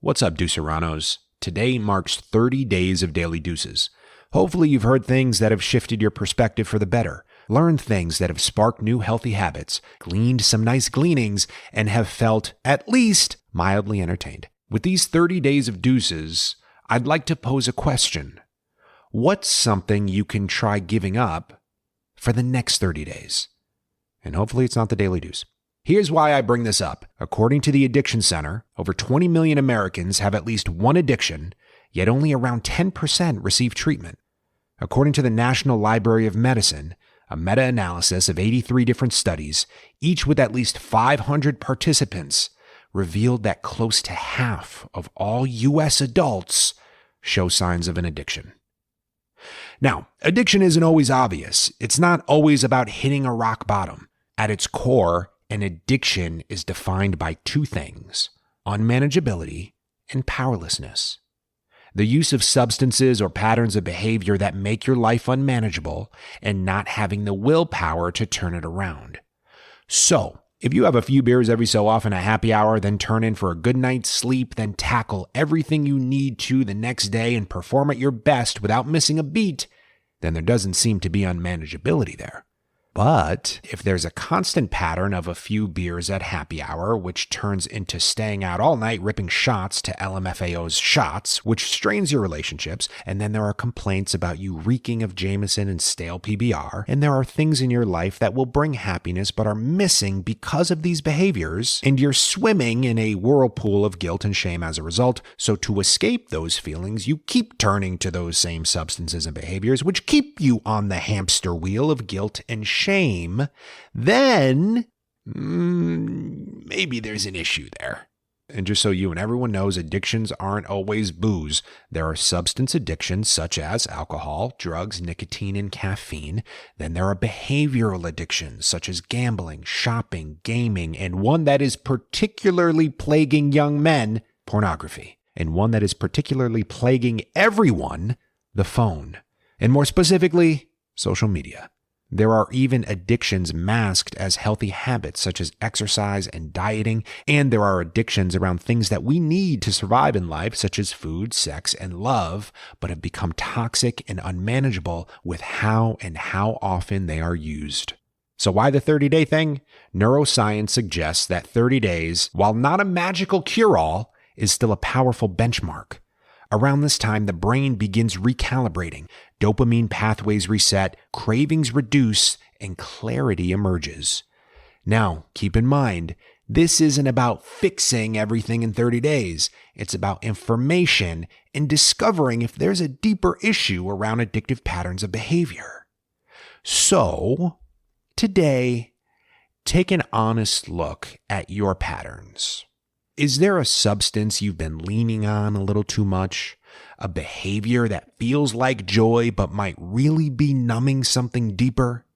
What's up, Deuceranos? Today marks 30 days of Daily Deuces. Hopefully you've heard things that have shifted your perspective for the better, learned things that have sparked new healthy habits, gleaned some nice gleanings, and have felt, at least, mildly entertained. With these 30 days of Deuces, I'd like to pose a question. What's something you can try giving up for the next 30 days? And hopefully it's not the Daily Deuce. Here's why I bring this up. According to the Addiction Center, over 20 million Americans have at least one addiction, yet only around 10% receive treatment. According to the National Library of Medicine, a meta-analysis of 83 different studies, each with at least 500 participants, revealed that close to half of all U.S. adults show signs of an addiction. Now, addiction isn't always obvious. It's not always about hitting a rock bottom. At its core, an addiction is defined by two things: unmanageability and powerlessness. The use of substances or patterns of behavior that make your life unmanageable and not having the willpower to turn it around. So, if you have a few beers every so often at happy hour, then turn in for a good night's sleep, then tackle everything you need to the next day and perform at your best without missing a beat, then there doesn't seem to be unmanageability there. But if there's a constant pattern of a few beers at happy hour, which turns into staying out all night ripping shots to LMFAO's shots, which strains your relationships, and then there are complaints about you reeking of Jameson and stale PBR, and there are things in your life that will bring happiness but are missing because of these behaviors, and you're swimming in a whirlpool of guilt and shame as a result, so to escape those feelings, you keep turning to those same substances and behaviors, which keep you on the hamster wheel of guilt and shame, then maybe there's an issue there. And just so you and everyone knows, addictions aren't always booze. There are substance addictions such as alcohol, drugs, nicotine, and caffeine. Then there are behavioral addictions such as gambling, shopping, gaming, and one that is particularly plaguing young men, pornography. And one that is particularly plaguing everyone, the phone. And more specifically, social media. There are even addictions masked as healthy habits such as exercise and dieting, and there are addictions around things that we need to survive in life such as food, sex, and love, but have become toxic and unmanageable with how and how often they are used. So why the 30-day thing? Neuroscience suggests that 30 days, while not a magical cure-all, is still a powerful benchmark. Around this time, the brain begins recalibrating, dopamine pathways reset, cravings reduce, and clarity emerges. Now, keep in mind, this isn't about fixing everything in 30 days. It's about information and discovering if there's a deeper issue around addictive patterns of behavior. So, today, take an honest look at your patterns. Is there a substance you've been leaning on a little too much? A behavior that feels like joy but might really be numbing something deeper?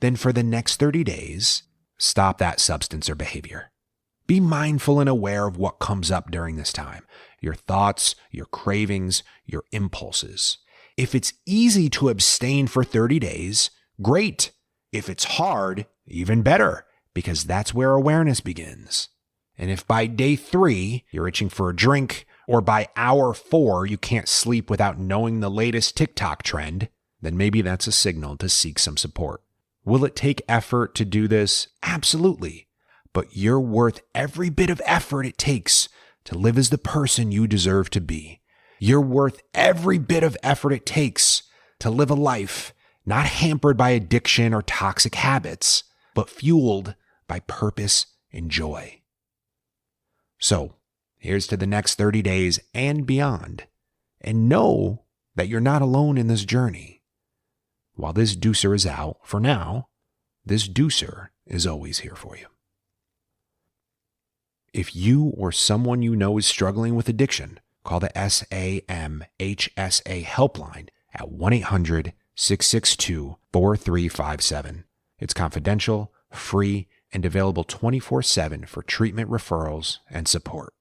Then for the next 30 days, stop that substance or behavior. Be mindful and aware of what comes up during this time. Your thoughts, your cravings, your impulses. If it's easy to abstain for 30 days, great. If it's hard, even better, because that's where awareness begins. And if by day 3, you're itching for a drink, or by hour 4, you can't sleep without knowing the latest TikTok trend, then maybe that's a signal to seek some support. Will it take effort to do this? Absolutely. But you're worth every bit of effort it takes to live as the person you deserve to be. You're worth every bit of effort it takes to live a life not hampered by addiction or toxic habits, but fueled by purpose and joy. So, here's to the next 30 days and beyond. And know that you're not alone in this journey. While this deucer is out, for now, this deucer is always here for you. If you or someone you know is struggling with addiction, call the SAMHSA helpline at 1-800-662-4357. It's confidential, free, and available 24/7 for treatment referrals and support.